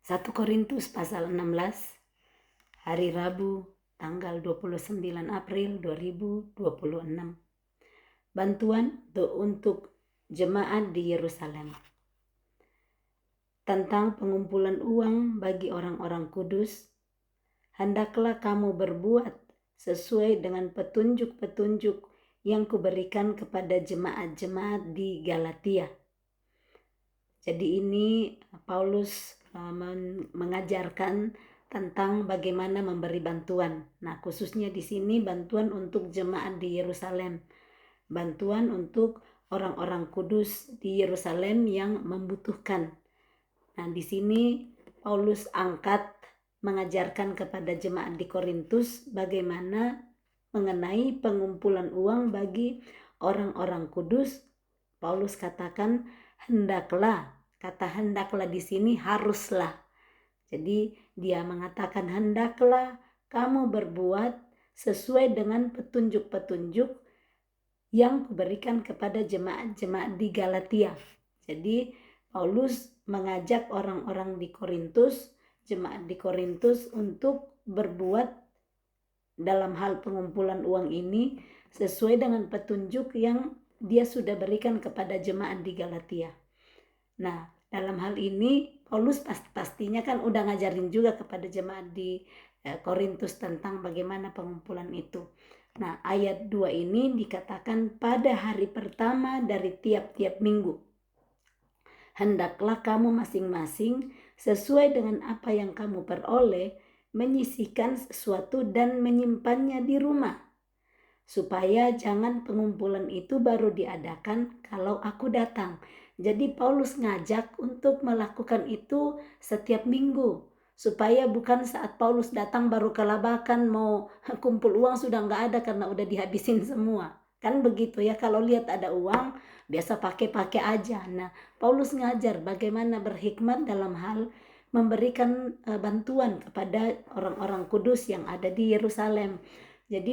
1 Korintus pasal 16, hari Rabu, tanggal 29 April 2026. Bantuan untuk jemaat di Yerusalem. Tentang pengumpulan uang bagi orang-orang kudus, hendaklah kamu berbuat sesuai dengan petunjuk-petunjuk yang kuberikan kepada jemaat-jemaat di Galatia. Jadi ini Paulus mengajarkan tentang bagaimana memberi bantuan. Nah, khususnya di sini bantuan untuk jemaat di Yerusalem. Bantuan untuk orang-orang kudus di Yerusalem yang membutuhkan. Nah, di sini Paulus angkat mengajarkan kepada jemaat di Korintus bagaimana mengenai pengumpulan uang bagi orang-orang kudus. Paulus katakan hendaklah, kata hendaklah di sini haruslah. Jadi dia mengatakan hendaklah kamu berbuat sesuai dengan petunjuk-petunjuk yang kuberikan kepada jemaat-jemaat di Galatia. Jadi Paulus mengajak orang-orang di Korintus, jemaat di Korintus untuk berbuat dalam hal pengumpulan uang ini sesuai dengan petunjuk yang dia sudah berikan kepada jemaat di Galatia. Nah, dalam hal ini Paulus pastinya kan udah ngajarin juga kepada jemaat di Korintus tentang bagaimana pengumpulan itu. Nah, ayat 2 ini dikatakan pada hari pertama dari tiap-tiap minggu. Hendaklah kamu masing-masing sesuai dengan apa yang kamu peroleh menyisihkan sesuatu dan menyimpannya di rumah, supaya jangan pengumpulan itu baru diadakan kalau aku datang. Jadi Paulus ngajak untuk melakukan itu setiap minggu, supaya bukan saat Paulus datang baru kelabakan mau kumpul uang sudah nggak ada karena udah dihabisin semua. Kan begitu ya, kalau lihat ada uang biasa pakai aja. Nah, Paulus ngajar bagaimana berhikmat dalam hal memberikan bantuan kepada orang-orang kudus yang ada di Yerusalem. Jadi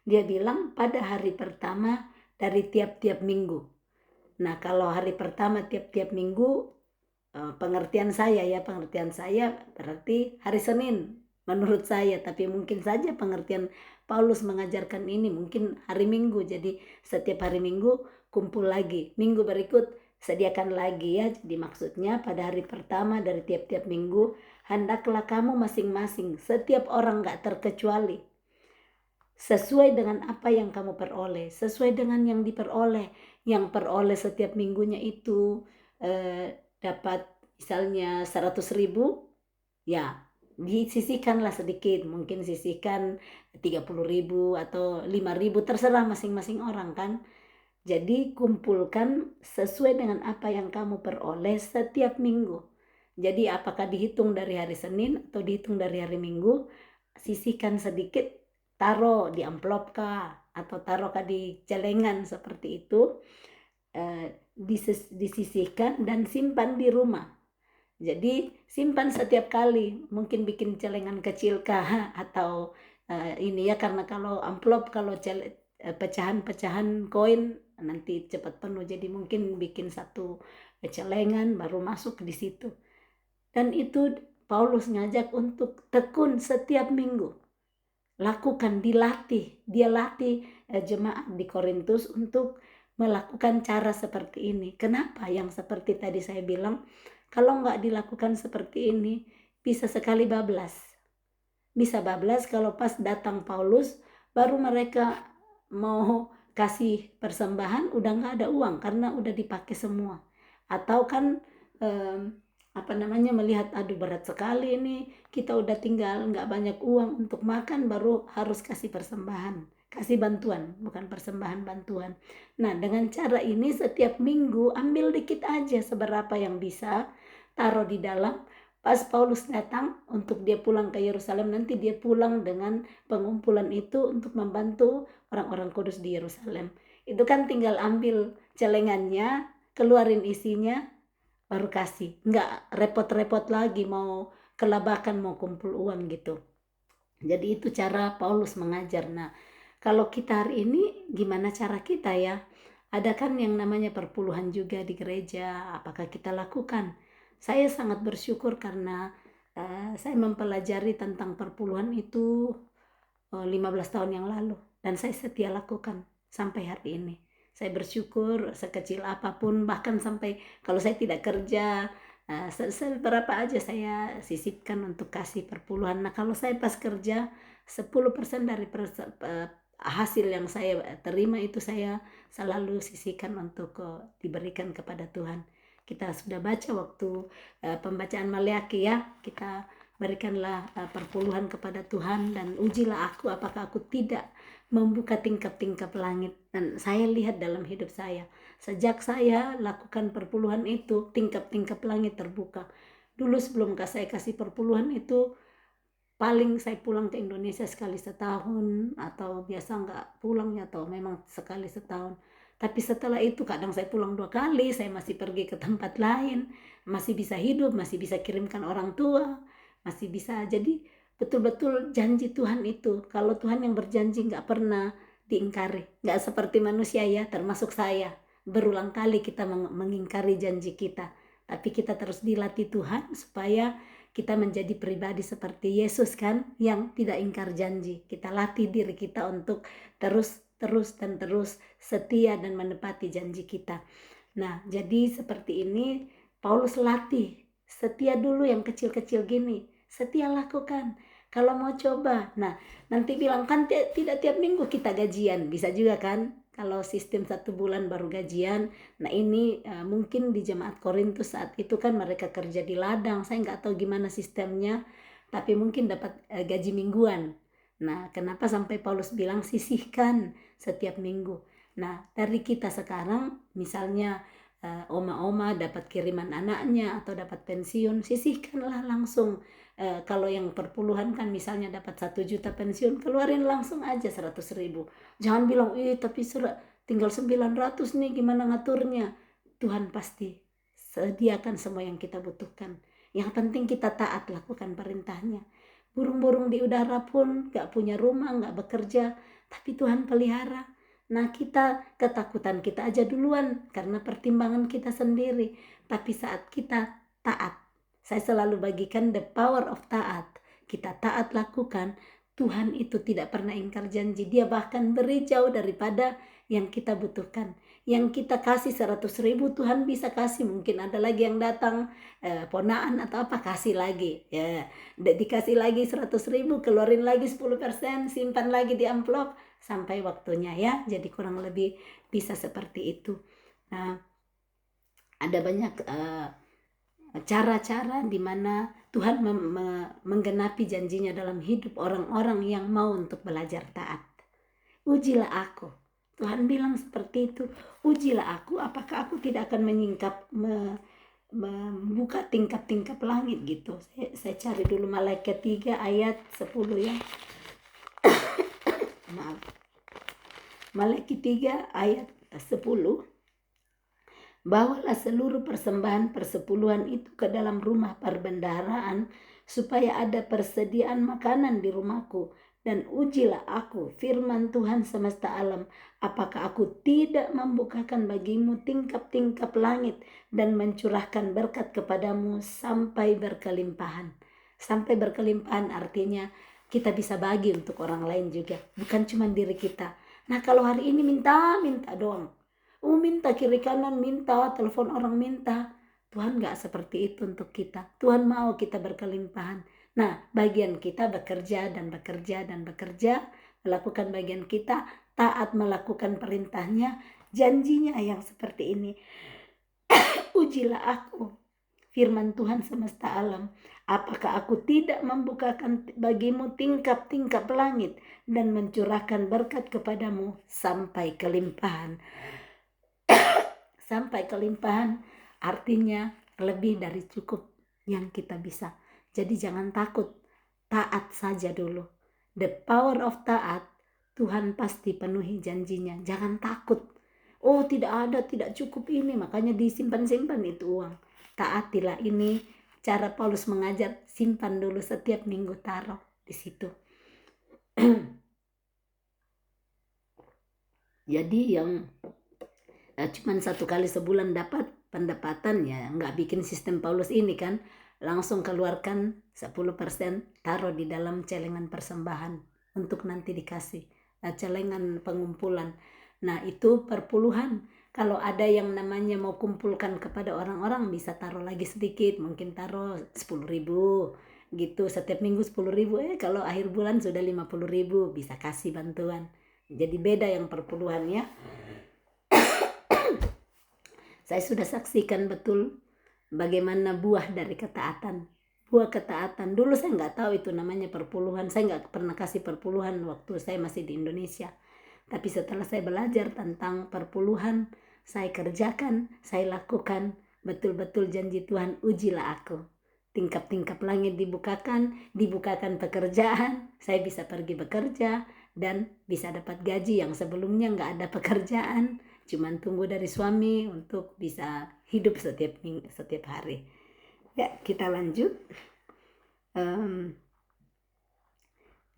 dia bilang pada hari pertama dari tiap-tiap minggu. Nah, kalau hari pertama tiap-tiap minggu, pengertian saya berarti hari Senin menurut saya, tapi mungkin saja pengertian Paulus mengajarkan ini mungkin hari Minggu. Jadi setiap hari Minggu kumpul lagi, minggu berikut sediakan lagi ya. Jadi maksudnya pada hari pertama dari tiap-tiap minggu hendaklah kamu masing-masing, setiap orang gak terkecuali, sesuai dengan apa yang kamu peroleh, sesuai dengan yang diperoleh. Yang peroleh setiap minggunya itu dapat misalnya 100.000, ya disisihkanlah sedikit, mungkin sisihkan 30.000 atau 5.000, terserah masing-masing orang kan. Jadi kumpulkan sesuai dengan apa yang kamu peroleh setiap minggu. Jadi apakah dihitung dari hari Senin atau dihitung dari hari Minggu, sisihkan sedikit, taruh di amplop kah atau taruh kah di celengan seperti itu, disisihkan dan simpan di rumah. Jadi simpan setiap kali, mungkin bikin celengan kecil kah atau ini ya, karena kalau amplop, kalau pecahan-pecahan koin nanti cepat penuh, jadi mungkin bikin satu celengan baru masuk di situ. Dan itu Paulus ngajak untuk tekun setiap minggu. Lakukan, dilatih, dia latih jemaat di Korintus untuk melakukan cara seperti ini. Kenapa? Yang seperti tadi saya bilang, kalau nggak dilakukan seperti ini, bisa sekali bablas. Bisa bablas kalau pas datang Paulus, baru mereka mau kasih persembahan, udah nggak ada uang karena udah dipakai semua. Atau kan melihat aduh berat sekali ini, kita udah tinggal nggak banyak uang untuk makan, baru harus kasih persembahan, kasih bantuan, bukan persembahan, bantuan. Nah, dengan cara ini setiap minggu ambil dikit aja, seberapa yang bisa, taruh di dalam. Pas Paulus datang untuk dia pulang ke Yerusalem, nanti dia pulang dengan pengumpulan itu untuk membantu orang-orang kudus di Yerusalem. Itu kan tinggal ambil celengannya, keluarin isinya, baru kasih. Nggak repot-repot lagi mau kelabakan, mau kumpul uang gitu. Jadi itu cara Paulus mengajar. Nah, kalau kita hari ini gimana cara kita ya? Ada kan yang namanya perpuluhan juga di gereja, apakah kita lakukan? Saya sangat bersyukur karena saya mempelajari tentang perpuluhan itu 15 tahun yang lalu, dan saya setia lakukan sampai hari ini. Saya bersyukur sekecil apapun, bahkan sampai kalau saya tidak kerja, seberapa aja saya sisipkan untuk kasih perpuluhan. Nah kalau saya pas kerja, 10% dari hasil yang saya terima itu saya selalu sisihkan untuk diberikan kepada Tuhan. Kita sudah baca waktu pembacaan Maleakhi ya, kita berikanlah perpuluhan kepada Tuhan dan ujilah aku apakah aku tidak membuka tingkap-tingkap langit. Dan saya lihat dalam hidup saya, sejak saya lakukan perpuluhan itu, tingkap-tingkap langit terbuka. Dulu sebelum saya kasih perpuluhan itu, paling saya pulang ke Indonesia sekali setahun, atau biasa nggak pulang ya, atau memang sekali setahun. Tapi setelah itu kadang saya pulang 2 kali, saya masih pergi ke tempat lain, masih bisa hidup, masih bisa kirimkan orang tua, masih bisa. Jadi betul-betul janji Tuhan itu, kalau Tuhan yang berjanji nggak pernah diingkari, nggak seperti manusia ya, termasuk saya. Berulang kali kita mengingkari janji kita, tapi kita terus dilatih Tuhan supaya kita menjadi pribadi seperti Yesus kan, yang tidak ingkar janji. Kita latih diri kita untuk terus setia dan menepati janji kita. Nah, jadi seperti ini Paulus latih, setia dulu yang kecil-kecil gini, setia lakukan. Kalau mau coba, nah nanti bilang kan tidak tiap minggu kita gajian, bisa juga kan? Kalau sistem 1 bulan baru gajian. Nah ini mungkin di jemaat Korintus saat itu kan mereka kerja di ladang, saya nggak tahu gimana sistemnya, tapi mungkin dapat gaji mingguan. Nah kenapa sampai Paulus bilang sisihkan setiap minggu. Nah dari kita sekarang misalnya oma-oma dapat kiriman anaknya atau dapat pensiun, sisihkanlah langsung. Kalau yang perpuluhan kan misalnya dapat 1 juta pensiun, keluarin langsung aja 100.000. Jangan bilang tapi tinggal 900 nih, gimana ngaturnya. Tuhan pasti sediakan semua yang kita butuhkan. Yang penting kita taat lakukan perintahnya. Burung-burung di udara pun gak punya rumah, gak bekerja, tapi Tuhan pelihara. Nah kita ketakutan kita aja duluan karena pertimbangan kita sendiri. Tapi saat kita taat, saya selalu bagikan the power of taat. Kita taat lakukan, Tuhan itu tidak pernah ingkar janji. Dia bahkan beri jauh daripada yang kita butuhkan. Yang kita kasih 100.000, Tuhan bisa kasih. Mungkin ada lagi yang datang, ponaan atau apa, kasih lagi. Ya, dikasih lagi 100.000, keluarin lagi 10%, simpan lagi di amplop sampai waktunya ya. Jadi kurang lebih bisa seperti itu. Nah, ada banyak cara-cara di mana Tuhan menggenapi janjinya dalam hidup orang-orang yang mau untuk belajar taat. Ujilah aku. Tuhan bilang seperti itu. Ujilah aku, apakah aku tidak akan membuka tingkap-tingkap langit gitu. Saya cari dulu Maleakhi 3 ayat 10 ya. Maaf. Maleakhi 3 ayat 10. Bawalah seluruh persembahan persepuluhan itu ke dalam rumah perbendaharaan, supaya ada persediaan makanan di rumahku. Dan ujilah aku, firman Tuhan semesta alam, apakah aku tidak membukakan bagimu tingkap-tingkap langit dan mencurahkan berkat kepadamu sampai berkelimpahan. Sampai berkelimpahan artinya kita bisa bagi untuk orang lain juga, bukan cuma diri kita. Nah kalau hari ini minta doang, minta kiri kanan, minta telepon orang, minta. Tuhan gak seperti itu untuk kita. Tuhan mau kita berkelimpahan. Nah bagian kita bekerja, melakukan bagian kita, taat melakukan perintahnya, janjinya yang seperti ini. Ujilah aku, firman Tuhan semesta alam, apakah aku tidak membukakan bagimu tingkap-tingkap langit dan mencurahkan berkat kepadamu sampai kelimpahan. Sampai kelimpahan artinya lebih dari cukup yang kita bisa. Jadi jangan takut, taat saja dulu. The power of taat, Tuhan pasti penuhi janjinya. Jangan takut, tidak cukup ini, makanya disimpan-simpan itu uang. Taatilah, ini cara Paulus mengajar, simpan dulu setiap minggu, taruh di situ. Jadi yang cuman 1 kali sebulan dapat pendapatan, ya nggak bikin sistem Paulus ini kan, langsung keluarkan 10% taruh di dalam celengan persembahan untuk nanti dikasih, celengan pengumpulan. Nah itu perpuluhan. Kalau ada yang namanya mau kumpulkan kepada orang-orang, bisa taruh lagi sedikit, mungkin taruh 10.000 gitu, setiap minggu 10.000, kalau akhir bulan sudah 50.000, bisa kasih bantuan. Jadi beda yang perpuluhannya. Saya sudah saksikan betul bagaimana buah dari ketaatan. Buah ketaatan. Dulu saya nggak tahu itu namanya perpuluhan. Saya nggak pernah kasih perpuluhan waktu saya masih di Indonesia. Tapi setelah saya belajar tentang perpuluhan, saya kerjakan, saya lakukan. Betul-betul janji Tuhan, ujilah aku. Tingkap-tingkap langit dibukakan pekerjaan. Saya bisa pergi bekerja dan bisa dapat gaji yang sebelumnya nggak ada pekerjaan. Cuman tunggu dari suami untuk bisa hidup setiap hari. Ya, kita lanjut.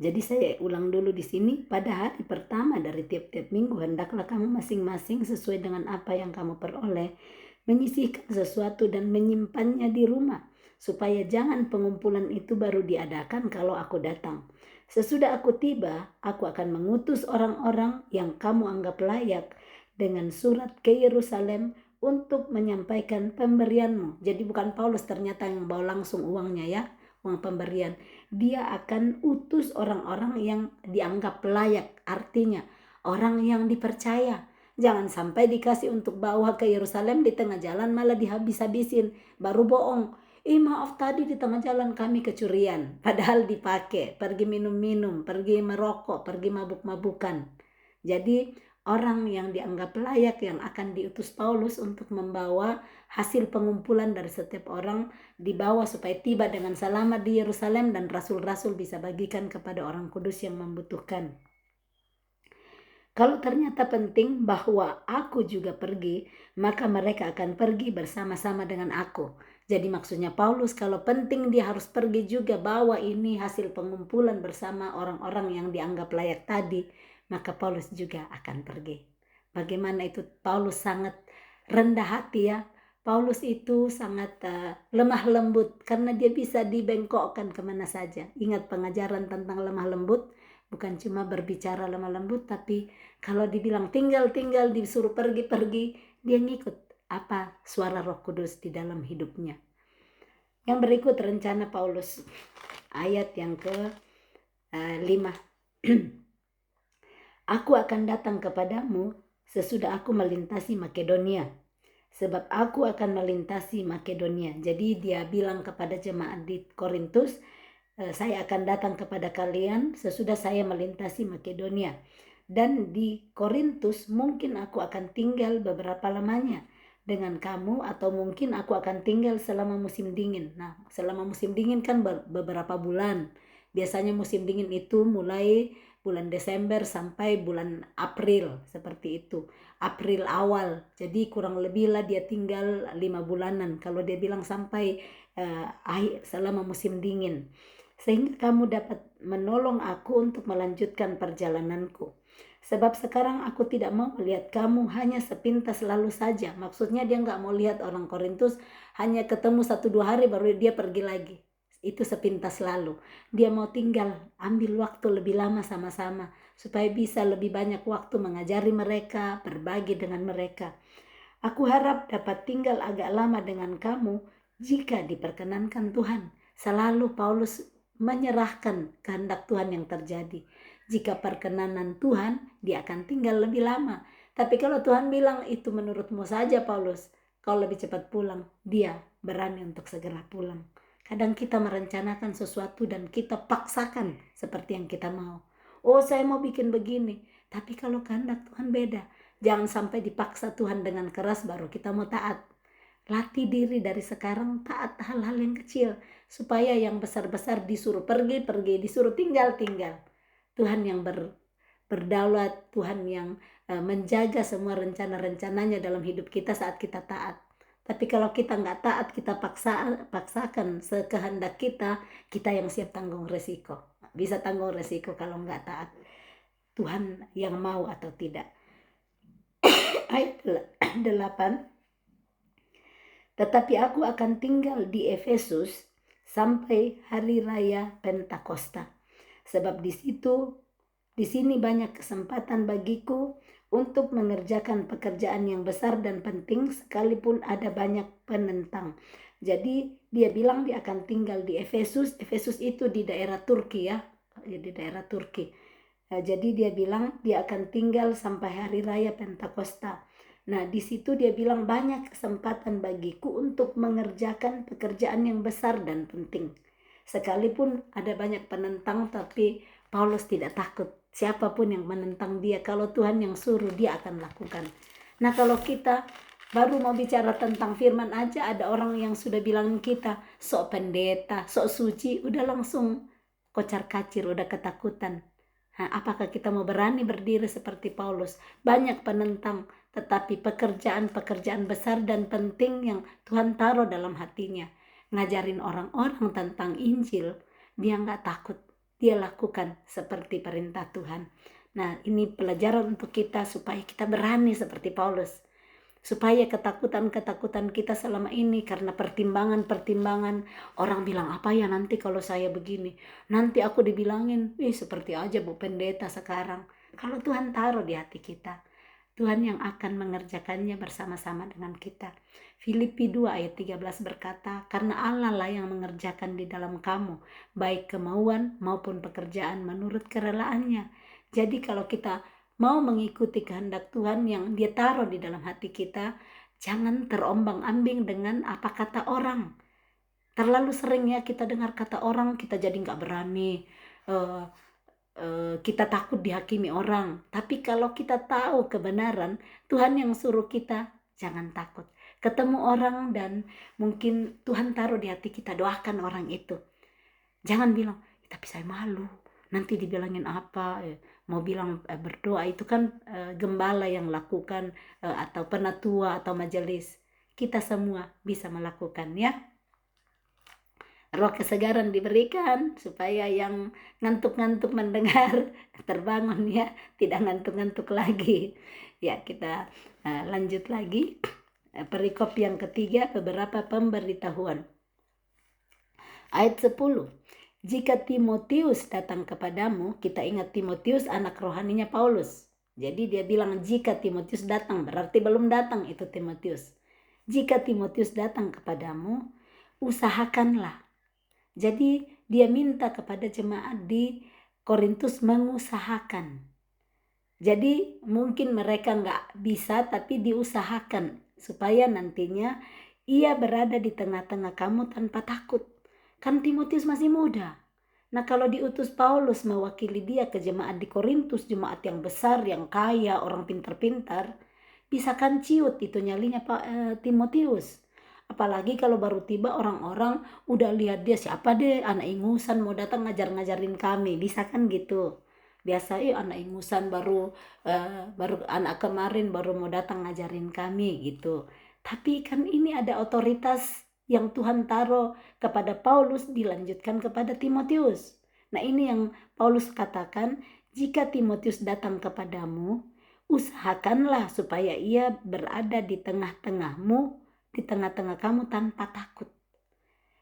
Jadi saya ulang dulu di sini. Pada hari pertama dari tiap-tiap minggu, hendaklah kamu masing-masing sesuai dengan apa yang kamu peroleh, menyisihkan sesuatu dan menyimpannya di rumah, supaya jangan pengumpulan itu baru diadakan kalau aku datang. Sesudah aku tiba, aku akan mengutus orang-orang yang kamu anggap layak dengan surat ke Yerusalem untuk menyampaikan pemberianmu. Jadi bukan Paulus ternyata yang bawa langsung uangnya ya, uang pemberian. Dia akan utus orang-orang yang dianggap layak, artinya orang yang dipercaya. Jangan sampai dikasih untuk bawa ke Yerusalem, di tengah jalan malah dihabis-habisin, baru bohong. Maaf tadi di tengah jalan kami kecurian, padahal dipakai, pergi minum-minum, pergi merokok, pergi mabuk-mabukan. Jadi orang yang dianggap layak yang akan diutus Paulus untuk membawa hasil pengumpulan dari setiap orang dibawa supaya tiba dengan selamat di Yerusalem dan rasul-rasul bisa bagikan kepada orang kudus yang membutuhkan. Kalau ternyata penting bahwa aku juga pergi, maka mereka akan pergi bersama-sama dengan aku. Jadi maksudnya Paulus kalau penting dia harus pergi juga, bawa ini hasil pengumpulan bersama orang-orang yang dianggap layak tadi, maka Paulus juga akan pergi. Bagaimana itu Paulus sangat rendah hati ya. Paulus itu sangat lemah lembut karena dia bisa dibengkokkan kemana saja. Ingat pengajaran tentang lemah lembut, bukan cuma berbicara lemah lembut, tapi kalau dibilang tinggal disuruh pergi, dia ngikut apa suara Roh Kudus di dalam hidupnya. Yang berikut rencana Paulus, ayat yang ke-5. Aku akan datang kepadamu sesudah aku melintasi Makedonia, sebab aku akan melintasi Makedonia. Jadi dia bilang kepada jemaat di Korintus, saya akan datang kepada kalian sesudah saya melintasi Makedonia. Dan di Korintus mungkin aku akan tinggal beberapa lamanya dengan kamu, atau mungkin aku akan tinggal selama musim dingin. Nah, selama musim dingin kan beberapa bulan. Biasanya musim dingin itu mulai bulan Desember sampai bulan April, seperti itu. April awal, jadi kurang lebih lah dia tinggal 5 bulanan kalau dia bilang sampai selama musim dingin, sehingga kamu dapat menolong aku untuk melanjutkan perjalananku. Sebab sekarang aku tidak mau melihat kamu hanya sepintas lalu saja. Maksudnya dia nggak mau lihat orang Korintus hanya ketemu 1-2 hari baru dia pergi lagi. Itu sepintas lalu. Dia mau tinggal, ambil waktu lebih lama sama-sama supaya bisa lebih banyak waktu mengajari mereka, berbagi dengan mereka. Aku harap dapat tinggal agak lama dengan kamu jika diperkenankan Tuhan. Selalu Paulus menyerahkan kehendak Tuhan yang terjadi. Jika perkenanan Tuhan, dia akan tinggal lebih lama. Tapi kalau Tuhan bilang itu menurutmu saja Paulus, kau lebih cepat pulang, dia berani untuk segera pulang. Kadang kita merencanakan sesuatu dan kita paksakan seperti yang kita mau. Oh, saya mau bikin begini. Tapi kalau kehendak Tuhan beda. Jangan sampai dipaksa Tuhan dengan keras baru kita mau taat. Latih diri dari sekarang taat hal-hal yang kecil. Supaya yang besar-besar disuruh pergi, disuruh tinggal. Tuhan yang berdaulat, Tuhan yang menjaga semua rencana-rencananya dalam hidup kita saat kita taat. Tapi kalau kita nggak taat, kita paksakan sekehendak kita yang siap tanggung resiko. Bisa tanggung resiko kalau nggak taat. Tuhan yang mau atau tidak. 8. Tetapi aku akan tinggal di Efesus sampai hari raya Pentakosta. Sebab di sini banyak kesempatan bagiku untuk mengerjakan pekerjaan yang besar dan penting sekalipun ada banyak penentang. Jadi dia bilang dia akan tinggal di Efesus. Efesus itu di daerah Turki ya, di daerah Turki. Jadi dia bilang dia akan tinggal sampai hari raya Pentakosta. Nah, di situ dia bilang banyak kesempatan bagiku untuk mengerjakan pekerjaan yang besar dan penting. Sekalipun ada banyak penentang, tapi Paulus tidak takut. Siapapun yang menentang dia, kalau Tuhan yang suruh, dia akan lakukan. Nah, kalau kita baru mau bicara tentang firman aja, ada orang yang sudah bilang kita sok pendeta, sok suci, udah langsung kocar-kacir, udah ketakutan. Nah, apakah kita mau berani berdiri seperti Paulus? Banyak penentang, tetapi pekerjaan-pekerjaan besar dan penting yang Tuhan taruh dalam hatinya. Ngajarin orang-orang tentang Injil, dia nggak takut. Dia lakukan seperti perintah Tuhan. Nah, ini pelajaran untuk kita supaya kita berani seperti Paulus. Supaya ketakutan-ketakutan kita selama ini karena pertimbangan-pertimbangan, orang bilang apa ya nanti kalau saya begini, nanti aku dibilangin seperti aja Bu Pendeta sekarang. Kalau Tuhan taruh di hati kita, Tuhan yang akan mengerjakannya bersama-sama dengan kita. Filipi 2 ayat 13 berkata, karena Allah lah yang mengerjakan di dalam kamu, baik kemauan maupun pekerjaan menurut kerelaannya. Jadi kalau kita mau mengikuti kehendak Tuhan yang dia taruh di dalam hati kita, jangan terombang-ambing dengan apa kata orang. Terlalu sering ya kita dengar kata orang, kita jadi gak berani, kita takut dihakimi orang. Tapi kalau kita tahu kebenaran, Tuhan yang suruh kita, jangan takut. Ketemu orang dan mungkin Tuhan taruh di hati kita, doakan orang itu. Jangan bilang, tapi saya malu, nanti dibilangin apa. Mau bilang berdoa itu kan gembala yang lakukan, atau penatua atau majelis. Kita semua bisa melakukan ya. Roh kesegaran diberikan supaya yang ngantuk-ngantuk mendengar terbangun ya, tidak ngantuk-ngantuk lagi. Ya, kita lanjut lagi. Perikop yang ketiga, beberapa pemberitahuan. Ayat 10. Jika Timotius datang kepadamu, kita ingat Timotius anak rohaninya Paulus. Jadi dia bilang jika Timotius datang, berarti belum datang itu Timotius. Jika Timotius datang kepadamu, usahakanlah. Jadi dia minta kepada jemaat di Korintus mengusahakan. Jadi mungkin mereka nggak bisa, tapi diusahakan supaya nantinya ia berada di tengah-tengah kamu tanpa takut. Kan Timotius masih muda. Nah, kalau diutus Paulus mewakili dia ke jemaat di Korintus, jemaat yang besar, yang kaya, orang pintar-pintar, bisa kan ciut itu nyalinya Pak Timotius. Apalagi kalau baru tiba orang-orang udah lihat dia siapa deh, anak ingusan mau datang ngajar-ngajarin kami, bisa kan gitu. Biasa anak ingusan baru anak kemarin baru mau datang ngajarin kami gitu. Tapi kan ini ada otoritas yang Tuhan taruh kepada Paulus dilanjutkan kepada Timotius. Nah, ini yang Paulus katakan, jika Timotius datang kepadamu, usahakanlah supaya ia berada di tengah-tengahmu, di tengah-tengah kamu tanpa takut.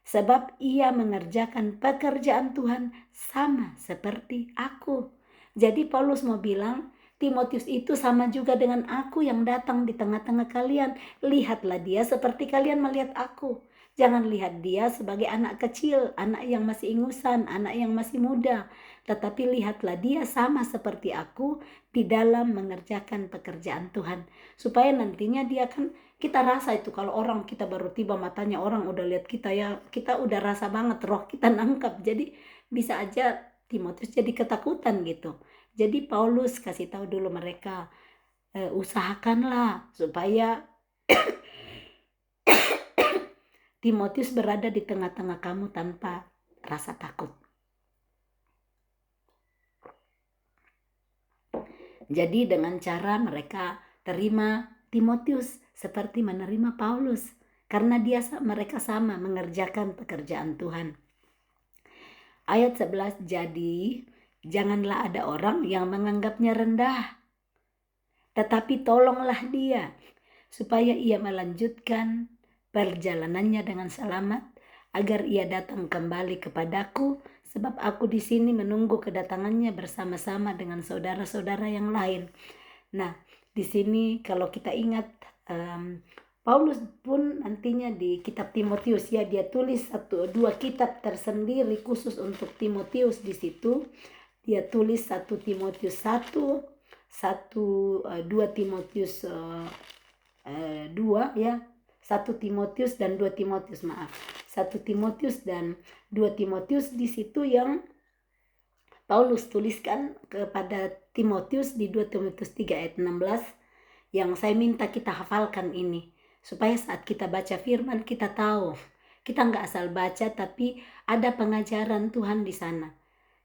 Sebab ia mengerjakan pekerjaan Tuhan sama seperti aku. Jadi Paulus mau bilang, Timotius itu sama juga dengan aku yang datang di tengah-tengah kalian. Lihatlah dia seperti kalian melihat aku. Jangan lihat dia sebagai anak kecil, anak yang masih ingusan, anak yang masih muda. Tetapi lihatlah dia sama seperti aku di dalam mengerjakan pekerjaan Tuhan. Supaya nantinya dia kan, kita rasa itu kalau orang kita baru tiba matanya orang udah lihat kita ya, kita udah rasa banget roh kita nangkap. Jadi bisa aja Timotius jadi ketakutan gitu. Jadi Paulus kasih tahu dulu mereka, usahakanlah supaya Timotius berada di tengah-tengah kamu tanpa rasa takut. Jadi dengan cara mereka terima Timotius seperti menerima Paulus, karena mereka sama mengerjakan pekerjaan Tuhan. Ayat 11, jadi janganlah ada orang yang menganggapnya rendah, tetapi tolonglah dia supaya ia melanjutkan perjalanannya dengan selamat, agar ia datang kembali kepadaku, sebab aku di sini menunggu kedatangannya bersama-sama dengan saudara-saudara yang lain. Nah, di sini kalau kita ingat, Paulus pun nantinya di kitab Timotius ya, dia tulis 1-2 kitab tersendiri khusus untuk Timotius. Di situ dia tulis 1 Timotius 1, 2 Timotius 2 ya, 1 Timotius dan 2 Timotius, 1 Timotius dan 2 Timotius. Di situ yang Paulus tuliskan kepada Timotius di 2 Timotius 3 ayat 16, yang saya minta kita hafalkan ini, supaya saat kita baca firman kita tahu, kita nggak asal baca tapi ada pengajaran Tuhan di sana.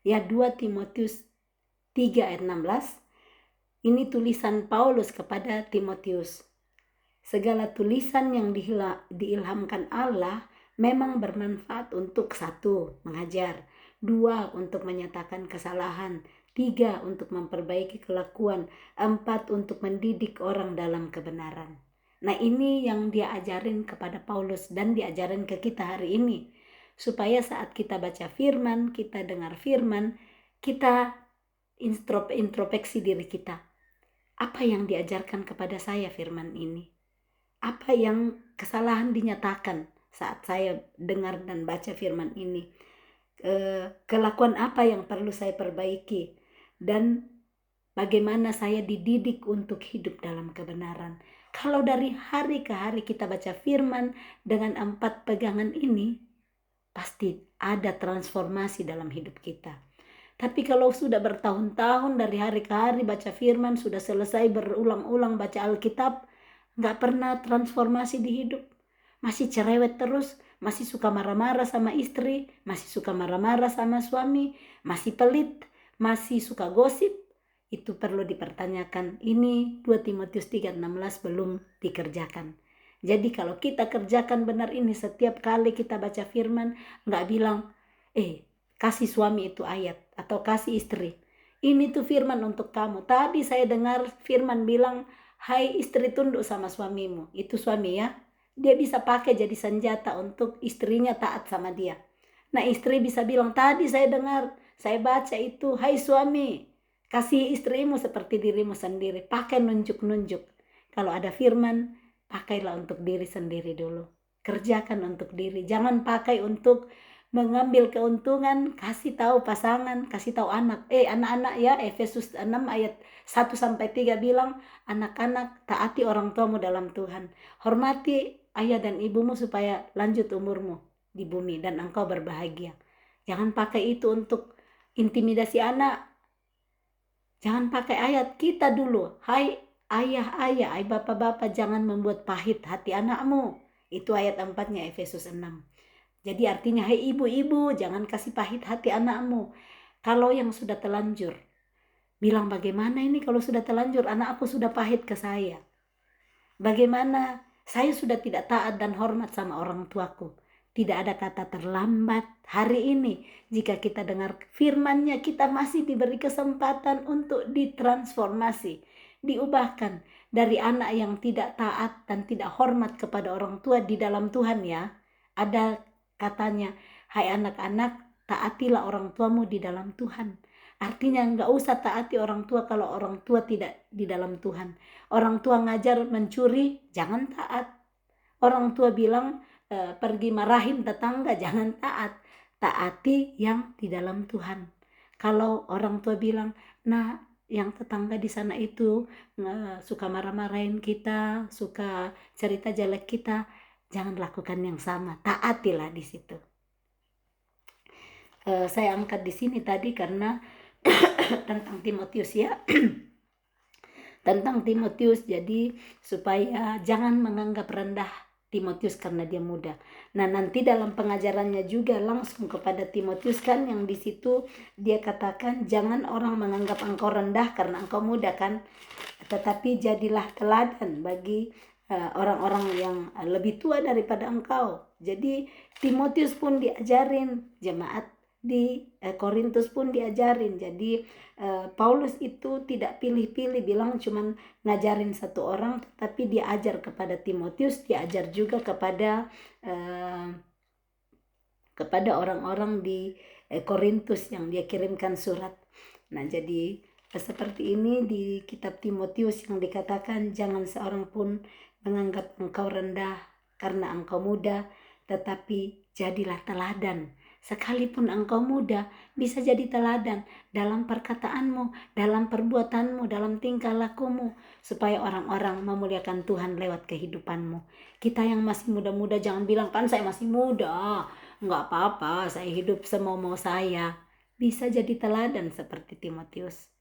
Ya, 2 Timotius 3 ayat 16, ini tulisan Paulus kepada Timotius. Segala tulisan yang diilhamkan Allah memang bermanfaat untuk 1, mengajar, 2, untuk menyatakan kesalahan, 3, untuk memperbaiki kelakuan, 4, untuk mendidik orang dalam kebenaran. Nah, ini yang dia ajarin kepada Paulus dan diajarin ke kita hari ini, supaya saat kita baca firman, kita dengar firman, kita introspeksi diri kita. Apa yang diajarkan kepada saya firman ini? Apa yang kesalahan dinyatakan saat saya dengar dan baca firman ini? Kelakuan apa yang perlu saya perbaiki? Dan bagaimana saya dididik untuk hidup dalam kebenaran? Kalau dari hari ke hari kita baca firman dengan 4 pegangan ini, pasti ada transformasi dalam hidup kita. Tapi kalau sudah bertahun-tahun dari hari ke hari baca firman, sudah selesai berulang-ulang baca Alkitab, nggak pernah transformasi di hidup, masih cerewet terus, masih suka marah-marah sama istri, masih suka marah-marah sama suami, masih pelit, masih suka gosip, itu perlu dipertanyakan. Ini 2 Timotius 3:16 belum dikerjakan. Jadi kalau kita kerjakan benar ini, setiap kali kita baca firman, nggak bilang, kasih suami itu ayat, atau kasih istri, ini tuh firman untuk kamu. Tadi saya dengar firman bilang, hai istri, tunduk sama suamimu. Itu suami ya, dia bisa pakai jadi senjata untuk istrinya taat sama dia. Nah, istri bisa bilang, tadi saya dengar, saya baca itu, hai suami, kasih istrimu seperti dirimu sendiri. Pakai nunjuk-nunjuk. Kalau ada firman, pakailah untuk diri sendiri dulu. Kerjakan untuk diri. Jangan pakai untuk mengambil keuntungan, kasih tahu pasangan, kasih tahu anak. Anak-anak ya, Efesus 6 ayat 1-3 bilang, anak-anak taati orang tuamu dalam Tuhan. Hormati ayah dan ibumu supaya lanjut umurmu di bumi dan engkau berbahagia. Jangan pakai itu untuk intimidasi anak. Jangan pakai ayat kita dulu. Hai ayah-ayah, hai bapak-bapak, jangan membuat pahit hati anakmu. Itu ayat 4-nya Efesus 6. Jadi artinya, hai ibu-ibu, jangan kasih pahit hati anakmu. Kalau yang sudah telanjur, bilang bagaimana ini kalau sudah telanjur, anak aku sudah pahit ke saya. Bagaimana saya sudah tidak taat dan hormat sama orang tuaku. Tidak ada kata terlambat. Hari ini jika kita dengar firman-Nya, kita masih diberi kesempatan untuk ditransformasi, diubahkan dari anak yang tidak taat dan tidak hormat kepada orang tua di dalam Tuhan ya. Ada katanya, hai anak-anak, taatilah orang tuamu di dalam Tuhan. Artinya nggak usah taati orang tua kalau orang tua tidak di dalam Tuhan. Orang tua ngajar mencuri, jangan taat. Orang tua bilang pergi marahin tetangga, jangan taat. Taati yang di dalam Tuhan. Kalau orang tua bilang, nah yang tetangga di sana itu suka marah-marahin kita, suka cerita jelek kita, jangan lakukan yang sama, taatilah di situ. Saya angkat di sini tadi karena tentang Timotius ya. Tentang Timotius, jadi supaya jangan menganggap rendah Timotius karena dia muda. Nah, nanti dalam pengajarannya juga langsung kepada Timotius kan, yang di situ dia katakan, jangan orang menganggap engkau rendah karena engkau muda kan, tetapi jadilah teladan bagi orang-orang yang lebih tua daripada engkau. Jadi Timotius pun diajarin, jemaat di Korintus pun diajarin. Jadi Paulus itu tidak pilih-pilih, bilang cuman ngajarin satu orang, tapi dia ajar kepada Timotius, dia ajar juga kepada orang-orang di Korintus yang dia kirimkan surat. Nah, jadi seperti ini di kitab Timotius yang dikatakan, jangan seorang pun menganggap engkau rendah karena engkau muda, tetapi jadilah teladan. Sekalipun engkau muda, bisa jadi teladan dalam perkataanmu, dalam perbuatanmu, dalam tingkah lakumu, supaya orang-orang memuliakan Tuhan lewat kehidupanmu. Kita yang masih muda-muda jangan bilang, kan saya masih muda, nggak apa-apa, saya hidup semau-mau saya. Bisa jadi teladan seperti Timotius.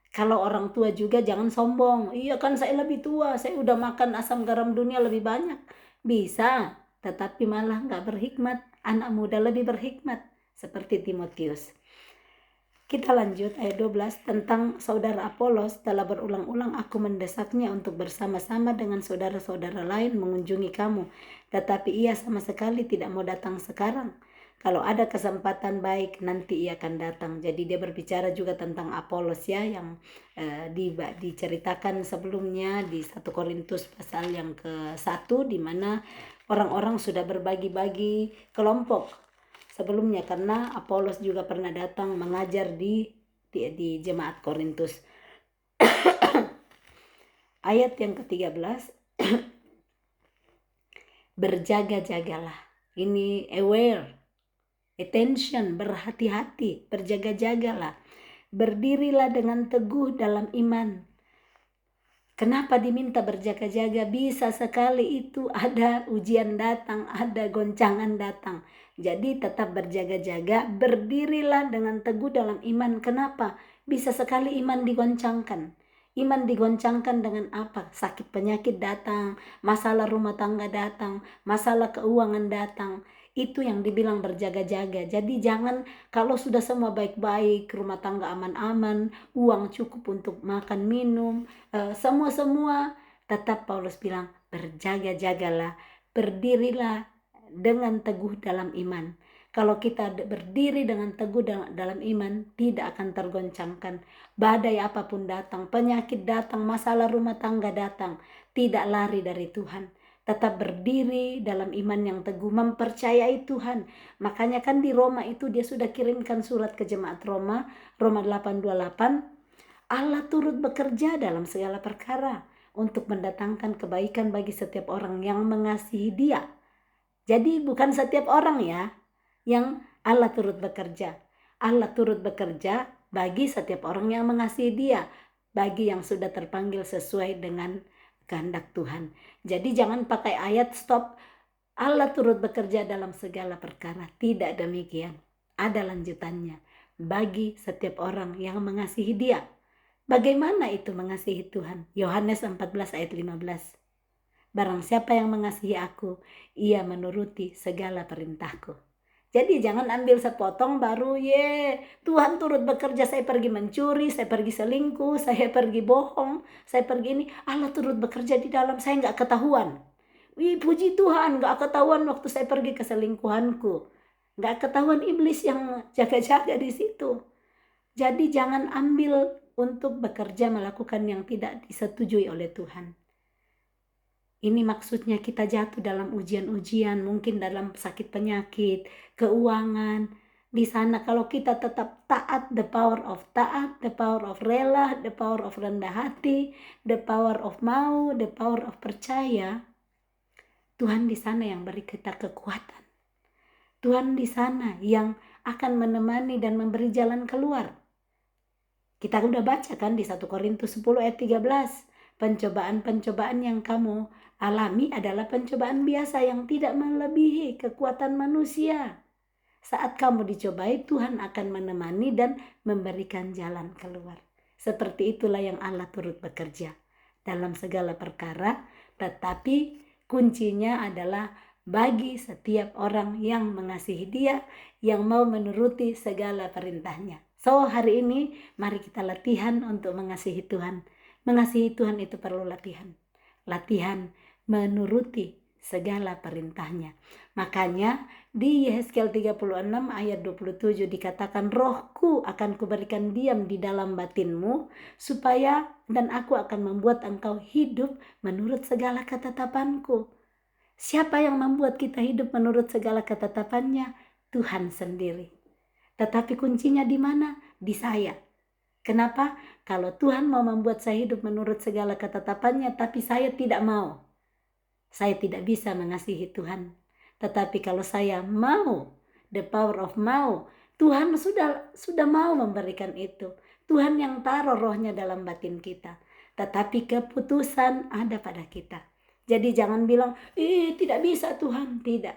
Kalau orang tua juga jangan sombong, iya kan saya lebih tua, saya udah makan asam garam dunia lebih banyak. Bisa, tetapi malah nggak berhikmat. Anak muda lebih berhikmat seperti Timotius. Kita lanjut ayat 12 tentang saudara Apolos. Telah berulang-ulang aku mendesaknya untuk bersama-sama dengan saudara-saudara lain mengunjungi kamu, tetapi ia sama sekali tidak mau datang sekarang. Kalau ada kesempatan baik, nanti ia akan datang. Jadi dia berbicara juga tentang Apolos ya, yang diceritakan sebelumnya di 1 Korintus pasal yang ke-1, di mana orang-orang sudah berbagi-bagi kelompok sebelumnya, karena Apolos juga pernah datang mengajar di jemaat Korintus. Ayat yang ke-13, berjaga-jagalah. Ini aware, attention, berhati-hati, berjaga-jagalah. Berdirilah dengan teguh dalam iman. Kenapa diminta berjaga-jaga? Bisa sekali itu ada ujian datang, ada goncangan datang. Jadi tetap berjaga-jaga, berdirilah dengan teguh dalam iman. Kenapa? Bisa sekali iman digoncangkan. Iman digoncangkan dengan apa? Sakit penyakit datang, masalah rumah tangga datang, masalah keuangan datang. Itu yang dibilang berjaga-jaga. Jadi jangan, kalau sudah semua baik-baik, rumah tangga aman-aman, uang cukup untuk makan minum, semua, tetap Paulus bilang berjaga-jagalah, berdirilah dengan teguh dalam iman. Kalau kita berdiri dengan teguh dalam iman, tidak akan tergoncangkan. Badai apapun datang, penyakit datang, masalah rumah tangga datang, tidak lari dari Tuhan. Tetap berdiri dalam iman yang teguh, mempercayai Tuhan. Makanya kan di Roma itu dia sudah kirimkan surat ke jemaat Roma 8:28, Allah turut bekerja dalam segala perkara untuk mendatangkan kebaikan bagi setiap orang yang mengasihi Dia. Jadi bukan setiap orang ya yang Allah turut bekerja. Allah turut bekerja bagi setiap orang yang mengasihi Dia, bagi yang sudah terpanggil sesuai dengan kehendak Tuhan. Jadi jangan pakai ayat stop, Allah turut bekerja dalam segala perkara. Tidak demikian. Ada lanjutannya. Bagi setiap orang yang mengasihi Dia. Bagaimana itu mengasihi Tuhan? Yohanes 14 ayat 15. Barang siapa yang mengasihi aku, ia menuruti segala perintahku. Jadi jangan ambil sepotong baru Tuhan turut bekerja, saya pergi mencuri, saya pergi selingkuh, saya pergi bohong, saya pergi ini, Allah turut bekerja di dalam, saya nggak ketahuan. Puji Tuhan, nggak ketahuan waktu saya pergi ke selingkuhanku, nggak ketahuan iblis yang jaga-jaga di situ. Jadi jangan ambil untuk bekerja melakukan yang tidak disetujui oleh Tuhan. Ini maksudnya kita jatuh dalam ujian-ujian, mungkin dalam sakit penyakit, keuangan. Di sana kalau kita tetap taat, the power of taat, the power of rela, the power of rendah hati, the power of mau, the power of percaya, Tuhan di sana yang beri kita kekuatan. Tuhan di sana yang akan menemani dan memberi jalan keluar. Kita udah baca kan di 1 Korintus 10 ayat 13. Pencobaan-pencobaan yang kamu alami adalah pencobaan biasa yang tidak melebihi kekuatan manusia. Saat kamu dicobai, Tuhan akan menemani dan memberikan jalan keluar. Seperti itulah yang Allah turut bekerja dalam segala perkara, tetapi kuncinya adalah bagi setiap orang yang mengasihi Dia, yang mau menuruti segala perintahnya. So hari ini mari kita latihan untuk mengasihi Tuhan. Mengasihi Tuhan itu perlu latihan. Latihan menuruti segala perintahnya. Makanya di Yehezkiel 36 ayat 27 dikatakan, Rohku akan kuberikan diam di dalam batinmu, supaya dan aku akan membuat engkau hidup menurut segala ketetapanku. Siapa yang membuat kita hidup menurut segala ketetapannya? Tuhan sendiri. Tetapi kuncinya di mana? Di saya. Kenapa? Kalau Tuhan mau membuat saya hidup menurut segala ketetapannya, tapi saya tidak mau, saya tidak bisa mengasihi Tuhan. Tetapi kalau saya mau, the power of mau, Tuhan sudah mau memberikan itu. Tuhan yang taruh rohnya dalam batin kita. Tetapi keputusan ada pada kita. Jadi jangan bilang, tidak bisa Tuhan. Tidak.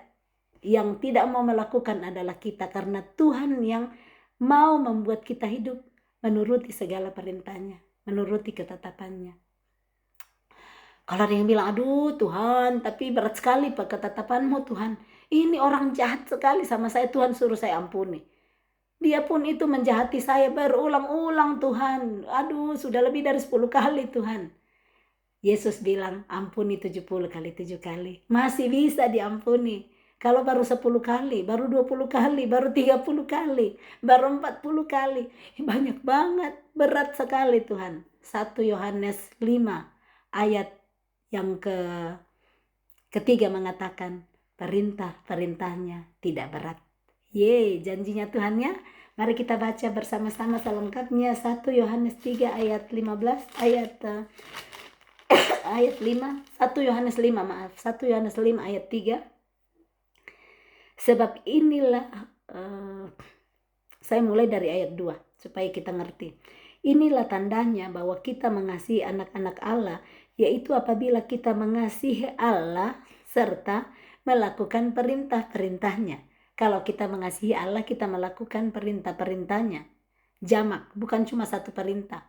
Yang tidak mau melakukan adalah kita, karena Tuhan yang mau membuat kita hidup menuruti segala perintahnya, menuruti ketetapannya. Kalau ada yang bilang, aduh Tuhan, tapi berat sekali Pak ketetapanmu Tuhan. Ini orang jahat sekali sama saya, Tuhan suruh saya ampuni. Dia pun itu menjahati saya berulang-ulang Tuhan. Aduh, sudah lebih dari 10 kali Tuhan. Yesus bilang, ampuni 70 kali 7 kali. Masih bisa diampuni. Kalau baru 10 kali, baru 20 kali, baru 30 kali, baru 40 kali. Banyak banget, berat sekali Tuhan. 1 Yohanes 5 ayat yang ketiga mengatakan, perintah-perintahnya tidak berat. Janjinya Tuhan ya. Mari kita baca bersama-sama selengkapnya. 1 Yohanes 3 ayat 15 ayat 1 Yohanes 5 ayat 3. Sebab inilah saya mulai dari ayat 2 supaya kita ngerti. Inilah tandanya bahwa kita mengasihi anak-anak Allah, yaitu apabila kita mengasihi Allah serta melakukan perintah-perintahnya. Kalau kita mengasihi Allah, kita melakukan perintah-perintahnya. Jamak, bukan cuma satu perintah.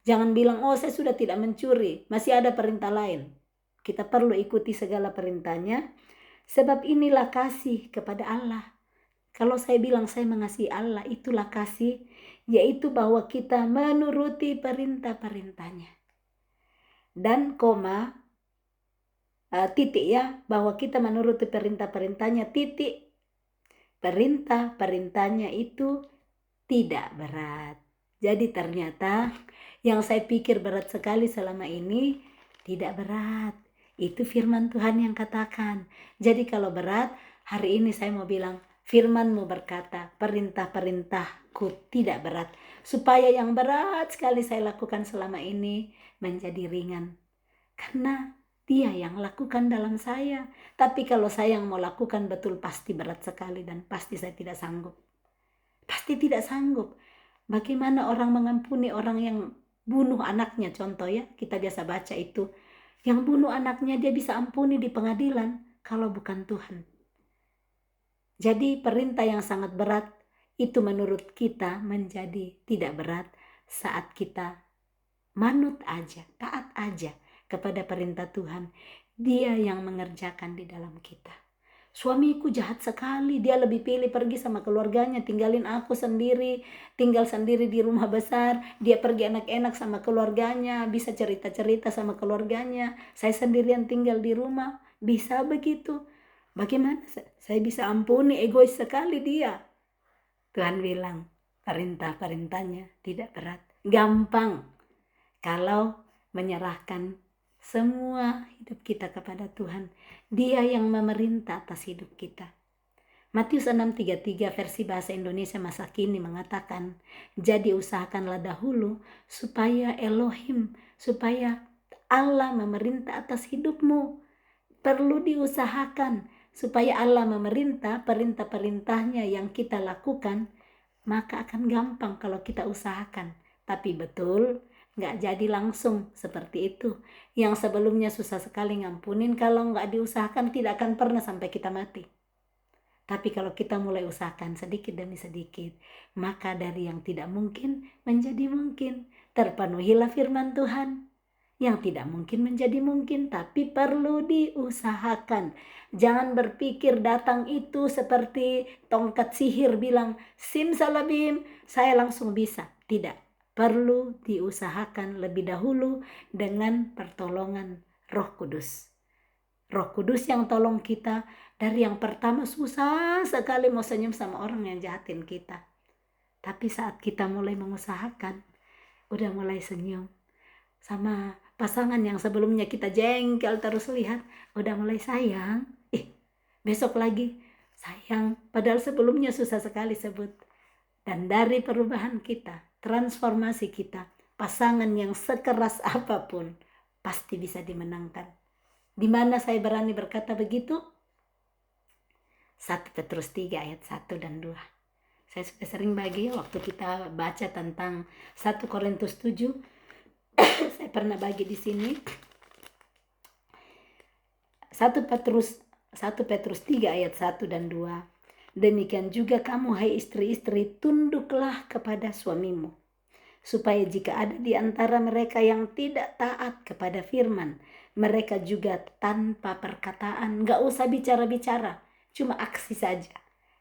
Jangan bilang, saya sudah tidak mencuri, masih ada perintah lain. Kita perlu ikuti segala perintahnya, sebab inilah kasih kepada Allah. Kalau saya bilang saya mengasihi Allah, itulah kasih, yaitu bahwa kita menuruti perintah-perintahnya. Dan titik ya, bahwa kita menuruti perintah-perintahnya, titik. Perintah-perintahnya itu tidak berat. Jadi ternyata yang saya pikir berat sekali selama ini tidak berat. Itu firman Tuhan yang katakan. Jadi kalau berat, hari ini saya mau bilang, firman-Mu berkata, perintah-perintahku tidak berat. Supaya yang berat sekali saya lakukan selama ini menjadi ringan. Karena Dia yang lakukan dalam saya. Tapi kalau saya yang mau lakukan betul, pasti berat sekali dan pasti saya tidak sanggup. Pasti tidak sanggup. Bagaimana orang mengampuni orang yang bunuh anaknya, contoh ya, kita biasa baca itu. Yang bunuh anaknya dia bisa ampuni di pengadilan kalau bukan Tuhan. Jadi perintah yang sangat berat itu menurut kita menjadi tidak berat saat kita manut aja, taat aja kepada perintah Tuhan. Dia yang mengerjakan di dalam kita. Suamiku jahat sekali, dia lebih pilih pergi sama keluarganya, tinggalin aku sendiri, tinggal sendiri di rumah besar. Dia pergi enak-enak sama keluarganya, bisa cerita-cerita sama keluarganya. Saya sendirian tinggal di rumah, bisa begitu. Bagaimana saya bisa ampuni? Egois sekali dia. Tuhan bilang, perintah-perintahnya tidak berat, gampang. Kalau menyerahkan semua hidup kita kepada Tuhan, Dia yang memerintah atas hidup kita. Matius 6:33 versi bahasa Indonesia masa kini mengatakan, jadi usahakanlah dahulu supaya Allah memerintah atas hidupmu. Perlu diusahakan supaya Allah memerintah perintah-perintahnya yang kita lakukan, maka akan gampang kalau kita usahakan. Tapi betul, nggak jadi langsung seperti itu. Yang sebelumnya susah sekali ngampunin, kalau nggak diusahakan tidak akan pernah sampai kita mati. Tapi kalau kita mulai usahakan sedikit demi sedikit, maka dari yang tidak mungkin menjadi mungkin. Terpenuhilah firman Tuhan. Yang tidak mungkin menjadi mungkin, tapi perlu diusahakan. Jangan berpikir datang itu seperti tongkat sihir bilang, simsalabim, saya langsung bisa. Tidak. Perlu diusahakan lebih dahulu dengan pertolongan Roh Kudus. Roh Kudus yang tolong kita. Dari yang pertama susah sekali mau senyum sama orang yang jahatin kita. Tapi saat kita mulai mengusahakan, udah mulai senyum. Sama pasangan yang sebelumnya kita jengkel terus lihat, udah mulai sayang. Besok lagi sayang, padahal sebelumnya susah sekali sebut. Dan dari perubahan kita, transformasi kita, pasangan yang sekeras apapun pasti bisa dimenangkan. Di mana saya berani berkata begitu? 1 Petrus 3 ayat 1 dan 2. Saya sudah sering bagi waktu kita baca tentang 1 Korintus 7. Saya pernah bagi di sini. 1 Petrus 3 ayat 1 dan 2. Demikian juga kamu hai istri-istri, tunduklah kepada suamimu, supaya jika ada di antara mereka yang tidak taat kepada firman, mereka juga tanpa perkataan, gak usah bicara-bicara, cuma aksi saja.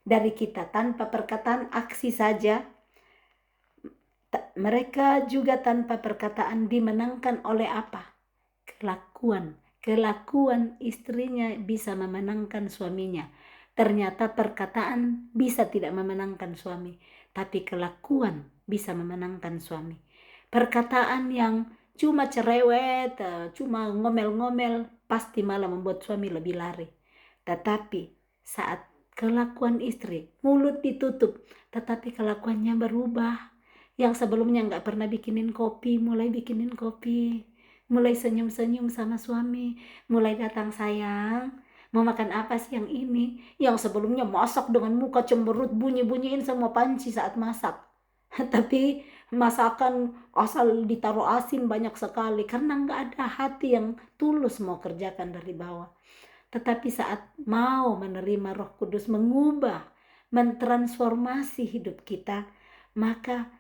Dari kita tanpa perkataan, aksi saja. Mereka juga tanpa perkataan dimenangkan oleh apa? Kelakuan istrinya bisa memenangkan suaminya. Ternyata perkataan bisa tidak memenangkan suami, tapi kelakuan bisa memenangkan suami. Perkataan yang cuma cerewet, cuma ngomel-ngomel, pasti malah membuat suami lebih lari. Tetapi saat kelakuan istri, mulut ditutup, tetapi kelakuannya berubah. Yang sebelumnya gak pernah bikinin kopi, mulai bikinin kopi. Mulai senyum-senyum sama suami, mulai datang, sayang, mau makan apa siang ini? Yang sebelumnya masak dengan muka cemberut, bunyi-bunyiin semua panci saat masak. Tapi masakan asal ditaruh asin banyak sekali, karena gak ada hati yang tulus mau kerjakan dari bawah. Tetapi saat mau menerima Roh Kudus mengubah, mentransformasi hidup kita, maka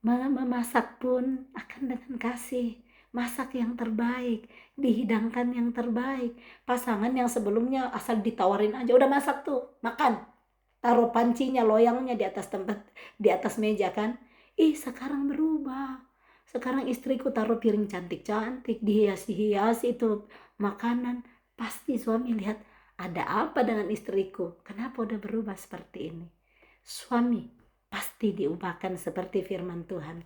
memasak pun akan dengan kasih. Masak yang terbaik, dihidangkan yang terbaik. Pasangan yang sebelumnya asal ditawarin aja, udah masak tuh, makan. Taruh pancinya, loyangnya di atas tempat, di atas meja kan. Sekarang berubah. Sekarang istriku taruh piring cantik-cantik, dihiasi-hiasi itu makanan. Pasti suami lihat, ada apa dengan istriku? Kenapa udah berubah seperti ini? Suami pasti diubahkan seperti firman Tuhan.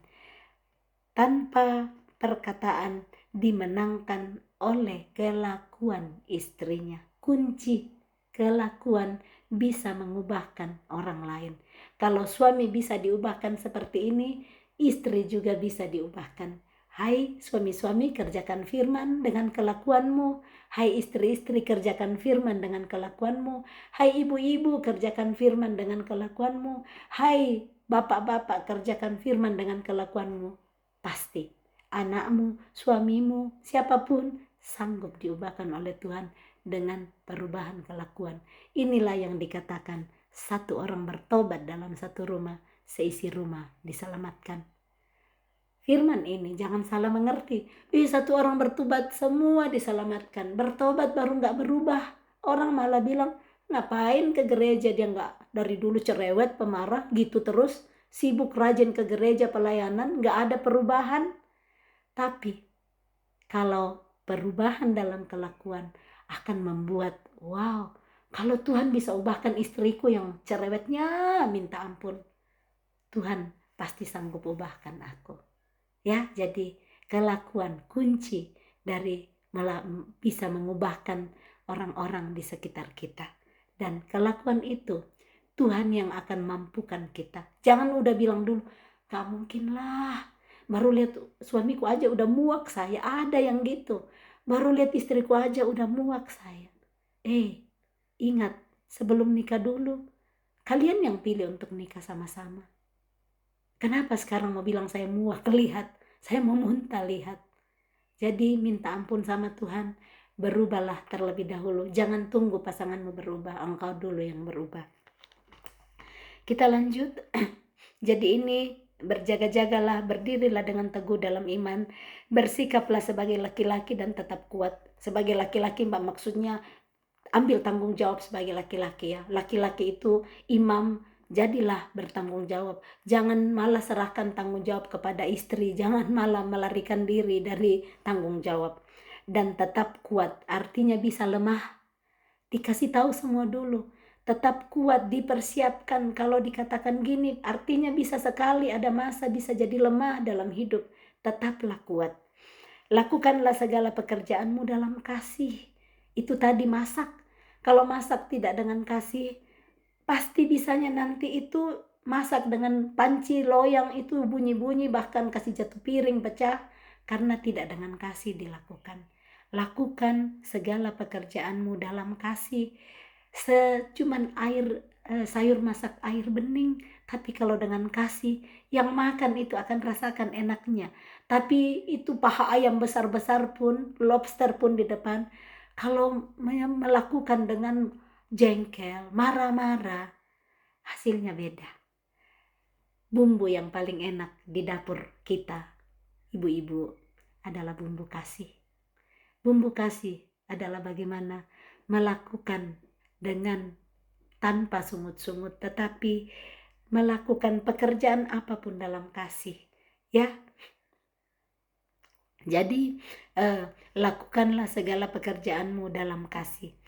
Tanpa perkataan dimenangkan oleh kelakuan istrinya. Kunci kelakuan bisa mengubahkan orang lain. Kalau suami bisa diubahkan seperti ini, istri juga bisa diubahkan. Hai suami-suami, kerjakan firman dengan kelakuanmu. Hai istri-istri, kerjakan firman dengan kelakuanmu. Hai ibu-ibu, kerjakan firman dengan kelakuanmu. Hai bapak-bapak, kerjakan firman dengan kelakuanmu. Pasti anakmu, suamimu, siapapun sanggup diubahkan oleh Tuhan dengan perubahan kelakuan. Inilah yang dikatakan, satu orang bertobat dalam satu rumah, seisi rumah diselamatkan. Firman ini jangan salah mengerti. Satu orang bertobat semua diselamatkan. Bertobat baru gak berubah. Orang malah bilang, ngapain ke gereja? Dia gak dari dulu cerewet, pemarah gitu terus, sibuk rajin ke gereja pelayanan, gak ada perubahan. Tapi kalau perubahan dalam kelakuan akan membuat, wow, kalau Tuhan bisa ubahkan istriku yang cerewetnya minta ampun, Tuhan pasti sanggup ubahkan aku. Ya, jadi kelakuan kunci dari bisa mengubahkan orang-orang di sekitar kita. Dan kelakuan itu Tuhan yang akan mampukan kita. Jangan udah bilang dulu, gak mungkin lah. Baru lihat suamiku aja udah muak saya. Ada yang gitu. Baru lihat istriku aja udah muak saya. Ingat, sebelum nikah dulu, kalian yang pilih untuk nikah sama-sama. Kenapa sekarang mau bilang saya muak? Lihat, saya mau muntah, lihat. Jadi minta ampun sama Tuhan. Berubahlah terlebih dahulu. Jangan tunggu pasanganmu berubah. Engkau dulu yang berubah. Kita lanjut. Jadi ini, berjaga-jagalah, berdirilah dengan teguh dalam iman, bersikaplah sebagai laki-laki dan tetap kuat. Sebagai laki-laki maksudnya ambil tanggung jawab sebagai laki-laki ya. Laki-laki itu imam, jadilah bertanggung jawab. Jangan malah serahkan tanggung jawab kepada istri, jangan malah melarikan diri dari tanggung jawab. dan tetap kuat. Artinya bisa lemah, dikasih tahu semua dulu. Tetap kuat, dipersiapkan. Kalau dikatakan gini, artinya bisa sekali ada masa bisa jadi lemah dalam hidup. Tetaplah kuat. Lakukanlah segala pekerjaanmu dalam kasih. Itu tadi masak. Kalau masak tidak dengan kasih, pasti bisanya nanti itu masak dengan panci loyang itu bunyi-bunyi, bahkan kasih jatuh piring pecah, karena tidak dengan kasih dilakukan. Lakukan segala pekerjaanmu dalam kasih. Cuman sayur masak air bening, tapi kalau dengan kasih, yang makan itu akan rasakan enaknya. Tapi itu paha ayam besar-besar pun, lobster pun di depan, kalau melakukan dengan jengkel, marah-marah, hasilnya beda. Bumbu yang paling enak di dapur kita, ibu-ibu, adalah bumbu kasih. Bumbu kasih adalah bagaimana melakukan dengan tanpa sungut-sungut, tetapi melakukan pekerjaan apapun dalam kasih, ya. Jadi lakukanlah segala pekerjaanmu dalam kasih.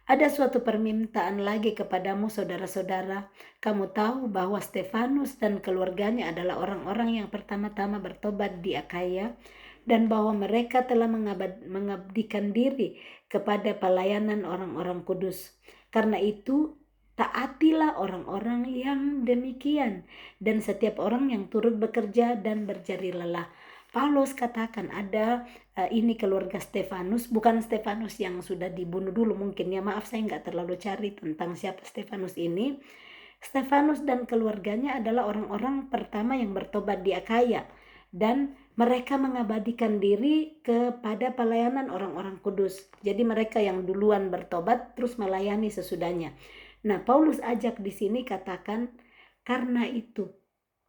Ada suatu permintaan lagi kepadamu, saudara-saudara. Kamu tahu bahwa Stefanus dan keluarganya adalah orang-orang yang pertama-tama bertobat di Akaya, dan bahwa mereka telah mengabdikan diri kepada pelayanan orang-orang kudus. Karena itu, taatilah orang-orang yang demikian, dan setiap orang yang turut bekerja dan berjari lelah. Paulus katakan ada ini keluarga Stefanus, bukan Stefanus yang sudah dibunuh dulu mungkin ya, maaf saya nggak terlalu cari tentang siapa Stefanus ini. Stefanus dan keluarganya adalah orang-orang pertama yang bertobat di Akaya, dan mereka mengabadikan diri kepada pelayanan orang-orang kudus. Jadi mereka yang duluan bertobat terus melayani sesudahnya. Nah, Paulus ajak di sini katakan karena itu.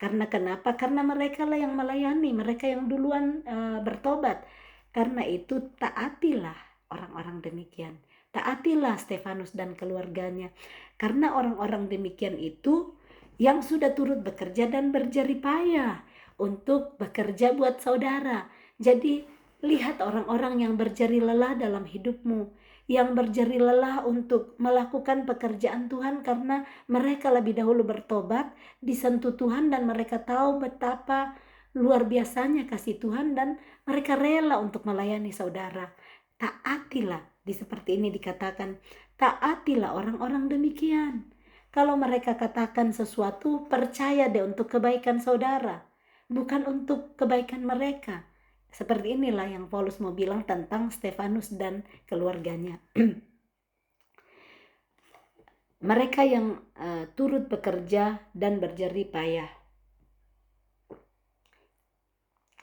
Karena kenapa? Karena mereka lah yang melayani, mereka yang duluan bertobat. Karena itu taatilah orang-orang demikian. Taatilah Stefanus dan keluarganya. Karena orang-orang demikian itu yang sudah turut bekerja dan berjerih payah untuk bekerja buat saudara. Jadi lihat orang-orang yang berjerih lelah dalam hidupmu, yang berjerih lelah untuk melakukan pekerjaan Tuhan karena mereka lebih dahulu bertobat, disentuh Tuhan, dan mereka tahu betapa luar biasanya kasih Tuhan, dan mereka rela untuk melayani saudara. Taatilah, seperti ini dikatakan, taatilah orang-orang demikian. Kalau mereka katakan sesuatu, percaya deh untuk kebaikan saudara, bukan untuk kebaikan mereka. Seperti inilah yang Paulus mau bilang tentang Stefanus dan keluarganya. Mereka yang turut bekerja dan berjerih payah,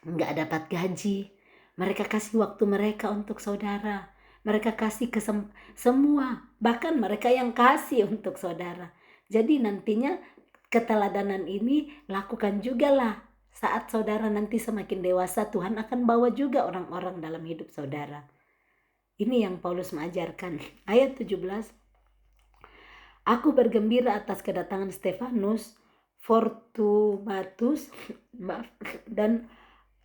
nggak dapat gaji, mereka kasih waktu mereka untuk saudara, mereka kasih semua, bahkan mereka yang kasih untuk saudara. Jadi nantinya keteladanan ini lakukan juga lah. Saat saudara nanti semakin dewasa, Tuhan akan bawa juga orang-orang dalam hidup saudara. Ini yang Paulus mengajarkan. Ayat 17. Aku bergembira atas kedatangan Stefanus, Fortunatus, dan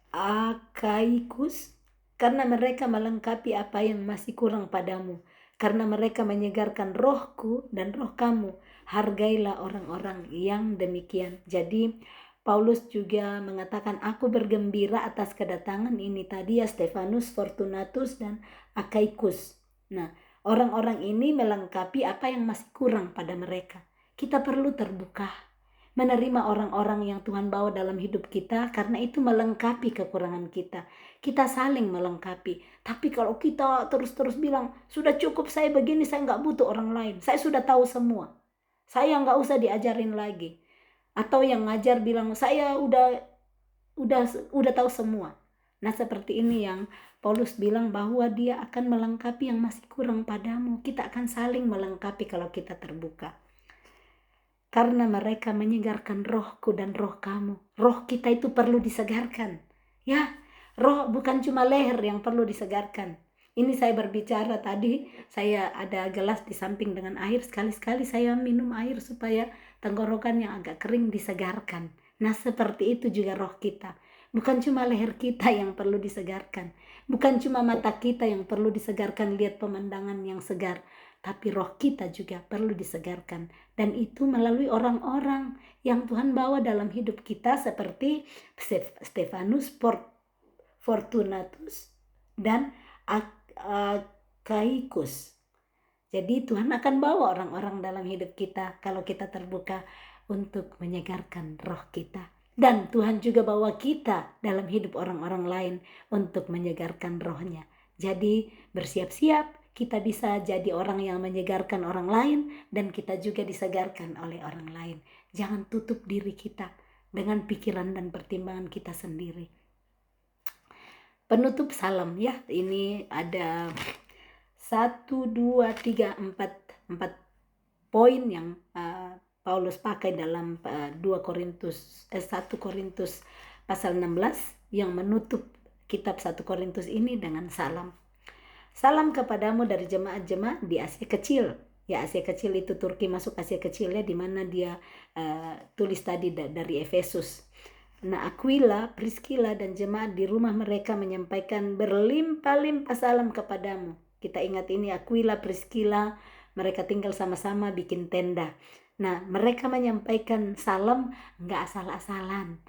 Akaikus, karena mereka melengkapi apa yang masih kurang padamu. Karena mereka menyegarkan rohku dan roh kamu. Hargailah orang-orang yang demikian. Jadi Paulus juga mengatakan, aku bergembira atas kedatangan ini tadi ya, Stefanus, Fortunatus, dan Akaikus. Nah, orang-orang ini melengkapi apa yang masih kurang pada mereka. Kita perlu terbuka, menerima orang-orang yang Tuhan bawa dalam hidup kita, karena itu melengkapi kekurangan kita. Kita saling melengkapi. Tapi kalau kita terus-terus bilang, sudah cukup saya begini, saya nggak butuh orang lain, saya sudah tahu semua, saya nggak usah diajarin lagi. Atau yang ngajar bilang, saya udah tahu semua. Nah, seperti ini yang Paulus bilang bahwa dia akan melengkapi yang masih kurang padamu. Kita akan saling melengkapi kalau kita terbuka. Karena mereka menyegarkan rohku dan roh kamu. Roh kita itu perlu disegarkan. Ya, roh bukan cuma leher yang perlu disegarkan. Ini saya berbicara tadi, saya ada gelas di samping dengan air. Sekali-sekali saya minum air supaya tenggorokan yang agak kering disegarkan. Nah, seperti itu juga roh kita. Bukan cuma leher kita yang perlu disegarkan. Bukan cuma mata kita yang perlu disegarkan lihat pemandangan yang segar. Tapi roh kita juga perlu disegarkan. Dan itu melalui orang-orang yang Tuhan bawa dalam hidup kita seperti Stefanus Fortunatus dan Akaikus. Jadi Tuhan akan bawa orang-orang dalam hidup kita kalau kita terbuka untuk menyegarkan roh kita. Dan Tuhan juga bawa kita dalam hidup orang-orang lain untuk menyegarkan rohnya. Jadi bersiap-siap, kita bisa jadi orang yang menyegarkan orang lain dan kita juga disegarkan oleh orang lain. Jangan tutup diri kita dengan pikiran dan pertimbangan kita sendiri. Penutup salam ya, ini ada 1, 2, 3, 4 poin yang Paulus pakai dalam 1 Korintus pasal 16 yang menutup kitab 1 Korintus ini dengan salam. Salam kepadamu dari jemaat-jemaat di Asia Kecil. Ya, Asia Kecil itu Turki masuk Asia Kecil ya, di mana dia tulis tadi dari Efesus. Nah, Aquila, Priscilla dan jemaat di rumah mereka menyampaikan berlimpah-limpah salam kepadamu. Kita ingat ini Aquila, Priscilla, mereka tinggal sama-sama bikin tenda. Nah, mereka menyampaikan salam nggak asal-asalan.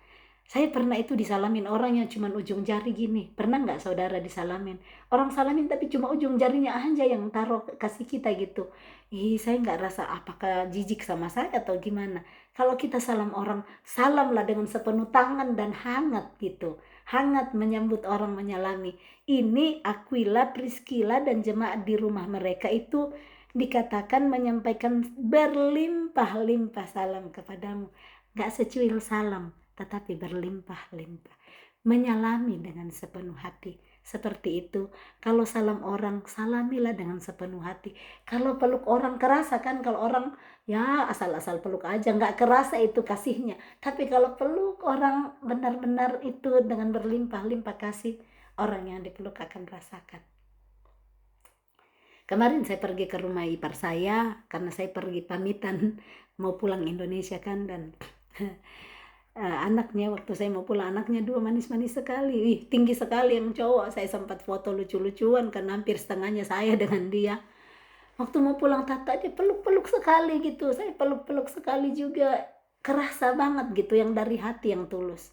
Saya pernah itu disalamin orang yang cuma ujung jari gini. Pernah nggak saudara disalamin? Orang salamin tapi cuma ujung jarinya aja yang taruh kasih kita gitu. Saya nggak rasa apakah jijik sama saya atau gimana. Kalau kita salam orang, salamlah dengan sepenuh tangan dan hangat gitu. Hangat menyambut orang menyalami. Ini Aquila, Priscilla dan jemaat di rumah mereka itu dikatakan menyampaikan berlimpah-limpah salam kepadamu. Gak secuil salam, tetapi berlimpah-limpah. Menyalami dengan sepenuh hati. Seperti itu. Kalau salam orang, salamilah dengan sepenuh hati. Kalau peluk orang, kerasa kan kalau orang ya asal-asal peluk aja, gak kerasa itu kasihnya. Tapi kalau peluk orang benar-benar itu dengan berlimpah-limpah kasih, orang yang dipeluk akan rasakan. Kemarin saya pergi ke rumah ipar saya karena saya pergi pamitan mau pulang Indonesia kan, dan anaknya waktu saya mau pulang, anaknya 2 manis-manis sekali, tinggi sekali yang cowok. Saya sempat foto lucu-lucuan karena hampir setengahnya saya dengan dia. Waktu mau pulang Tata dia peluk-peluk sekali gitu, saya peluk-peluk sekali juga, kerasa banget gitu yang dari hati yang tulus.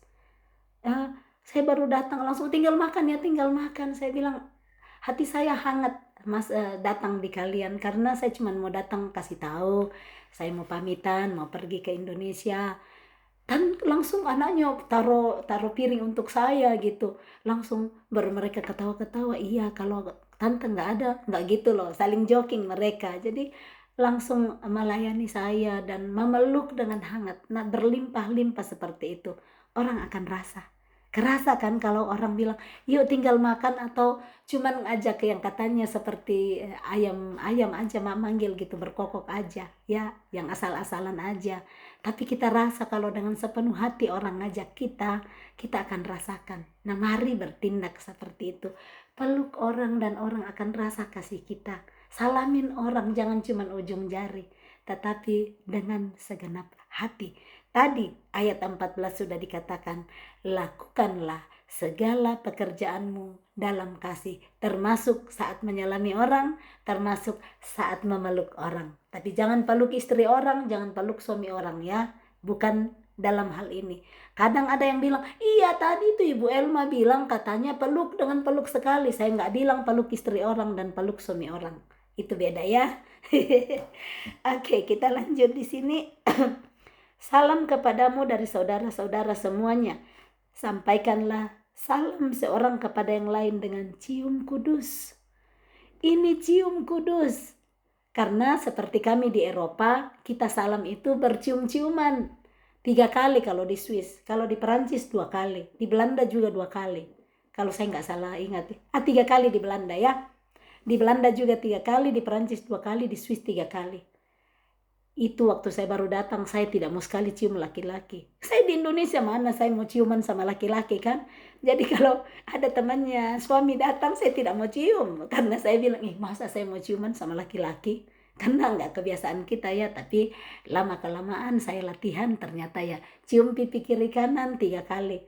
Saya baru datang langsung tinggal makan ya, tinggal makan. Saya bilang hati saya hangat Mas datang di kalian karena saya cuma mau datang kasih tahu saya mau pamitan mau pergi ke Indonesia, dan langsung anaknya taruh piring untuk saya gitu, langsung baru mereka ketawa-ketawa, iya kalau tante nggak ada, nggak gitu loh, saling joking mereka. Jadi langsung melayani saya dan memeluk dengan hangat. Nah, berlimpah-limpah seperti itu orang akan kerasa kan kalau orang bilang yuk tinggal makan, atau cuman ngajak yang katanya seperti ayam aja manggil gitu, berkokok aja ya, yang asal-asalan aja. Tapi kita rasa kalau dengan sepenuh hati orang ngajak kita akan rasakan. Nah, mari bertindak seperti itu. Peluk orang dan orang akan rasa kasih kita. Salamin orang jangan cuman ujung jari, tetapi dengan segenap hati. Tadi ayat 14 sudah dikatakan, lakukanlah segala pekerjaanmu dalam kasih, termasuk saat menyalami orang, termasuk saat memeluk orang. Tapi jangan peluk istri orang, jangan peluk suami orang ya, bukan dalam hal ini. Kadang ada yang bilang, iya tadi itu Ibu Elma bilang katanya peluk dengan peluk sekali. Saya nggak bilang peluk istri orang dan peluk suami orang, itu beda ya. Oke, kita lanjut di sini. Salam kepadamu dari saudara-saudara semuanya. Sampaikanlah salam seorang kepada yang lain dengan cium kudus. Ini cium kudus. Karena seperti kami di Eropa, kita salam itu bercium-ciuman. 3 kali kalau di Swiss. Kalau di Perancis 2 kali. Di Belanda juga 2 kali. Kalau saya nggak salah ingat. 3 kali di Belanda ya. Di Belanda juga 3 kali, di Perancis 2 kali, di Swiss 3 kali. Itu waktu saya baru datang, saya tidak mau sekali cium laki-laki. Saya di Indonesia mana saya mau ciuman sama laki-laki kan. Jadi kalau ada temannya suami datang, saya tidak mau cium. Karena saya bilang, masa saya mau ciuman sama laki-laki? Karena nggak kebiasaan kita ya. Tapi lama-kelamaan saya latihan, ternyata ya cium pipi kiri kanan 3 kali.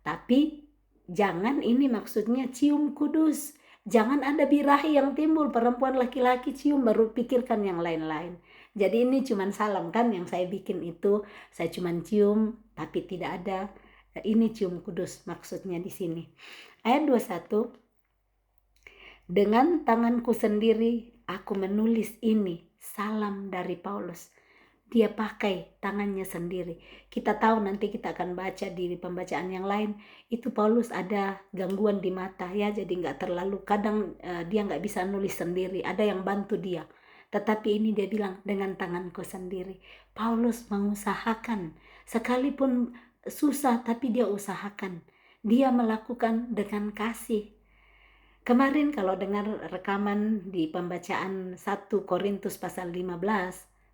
Tapi jangan ini maksudnya cium kudus. Jangan ada birahi yang timbul, perempuan laki-laki cium baru pikirkan yang lain-lain. Jadi ini cuman salam kan yang saya bikin itu, saya cuman cium tapi tidak ada ini cium kudus maksudnya di sini. Ayat 21, dengan tanganku sendiri aku menulis ini, salam dari Paulus. Dia pakai tangannya sendiri. Kita tahu nanti kita akan baca di pembacaan yang lain, itu Paulus ada gangguan di mata ya, jadi nggak terlalu, kadang dia nggak bisa nulis sendiri, ada yang bantu dia. Tetapi ini dia bilang dengan tanganku sendiri. Paulus mengusahakan, sekalipun susah tapi dia usahakan. Dia melakukan dengan kasih. Kemarin kalau dengar rekaman di pembacaan 1 Korintus pasal 15,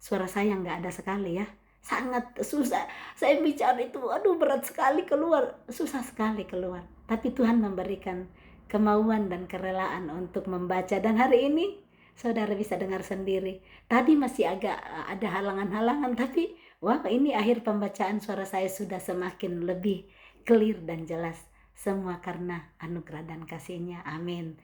suara saya nggak ada sekali ya. Sangat susah. Saya bicara itu, aduh berat sekali keluar. Susah sekali keluar. Tapi Tuhan memberikan kemauan dan kerelaan untuk membaca. Dan hari ini saudara bisa dengar sendiri. Tadi masih agak ada halangan-halangan. Tapi wah, ini akhir pembacaan suara saya sudah semakin lebih clear dan jelas. Semua karena anugerah dan kasih-Nya. Amin.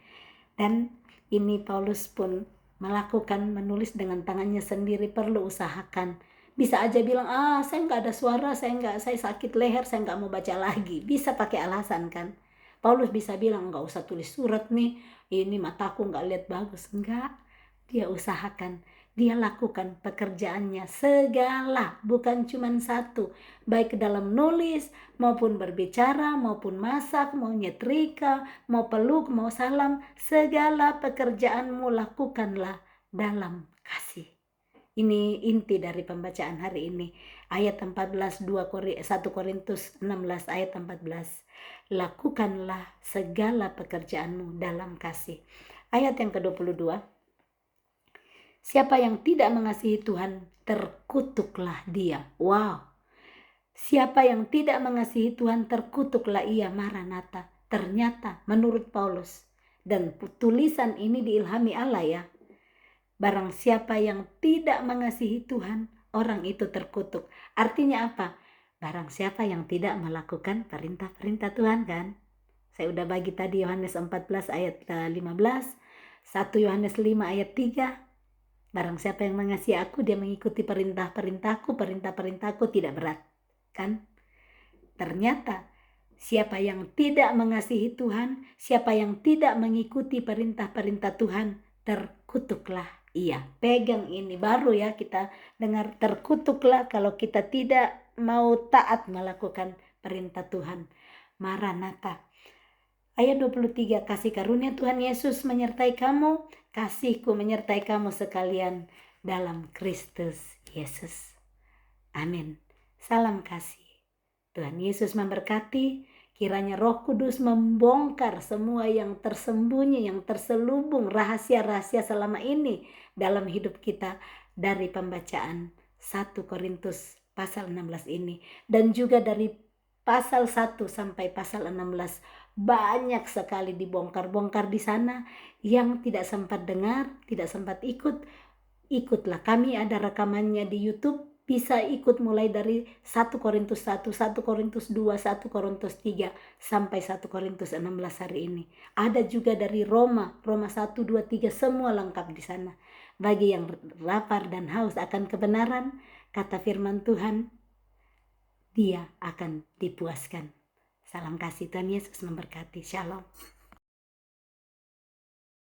Dan ini Paulus pun melakukan, menulis dengan tangannya sendiri, perlu usahakan. Bisa aja bilang, saya nggak ada suara, saya sakit leher, saya nggak mau baca lagi. Bisa pakai alasan kan. Paulus bisa bilang, nggak usah tulis surat nih, ini mataku nggak lihat bagus. Enggak, dia usahakan. Dia lakukan pekerjaannya segala, bukan cuma satu. Baik dalam nulis, maupun berbicara, maupun masak, mau nyetrika, mau peluk, mau salam. Segala pekerjaanmu lakukanlah dalam kasih. Ini inti dari pembacaan hari ini. Ayat 14, 1 Korintus 16 ayat 14. Lakukanlah segala pekerjaanmu dalam kasih. Ayat yang ke-22. Siapa yang tidak mengasihi Tuhan, terkutuklah dia. Wow. Siapa yang tidak mengasihi Tuhan, terkutuklah ia. Maranatha. Ternyata menurut Paulus, dan tulisan ini diilhami Allah ya, barang siapa yang tidak mengasihi Tuhan, orang itu terkutuk. Artinya apa? Barang siapa yang tidak melakukan perintah-perintah Tuhan kan. Saya udah bagi tadi Yohanes 14 ayat 15, 1 Yohanes 5 ayat 3. Barang siapa yang mengasihi aku, dia mengikuti perintah-perintahku tidak berat. Kan? Ternyata siapa yang tidak mengasihi Tuhan, siapa yang tidak mengikuti perintah-perintah Tuhan, terkutuklah ia. Pegang ini, baru ya kita dengar, terkutuklah kalau kita tidak mau taat melakukan perintah Tuhan. Maranatha. Ayat 23, kasih karunia Tuhan Yesus menyertai kamu, kasihku menyertai kamu sekalian dalam Kristus Yesus. Amin. Salam kasih. Tuhan Yesus memberkati. Kiranya Roh Kudus membongkar semua yang tersembunyi, yang terselubung, rahasia-rahasia selama ini dalam hidup kita dari pembacaan 1 Korintus pasal 16 ini. Dan juga dari pasal 1 sampai pasal 16, banyak sekali dibongkar-bongkar di sana. Yang tidak sempat dengar, tidak sempat ikutlah. Kami ada rekamannya di YouTube. Bisa ikut mulai dari 1 Korintus 1, 1 Korintus 2, 1 Korintus 3, sampai 1 Korintus 16 hari ini. Ada juga dari Roma 1, 2, 3, semua lengkap di sana. Bagi yang lapar dan haus akan kebenaran, kata firman Tuhan, dia akan dipuaskan. Salam kasih, Tuhan Yesus memberkati. Shalom.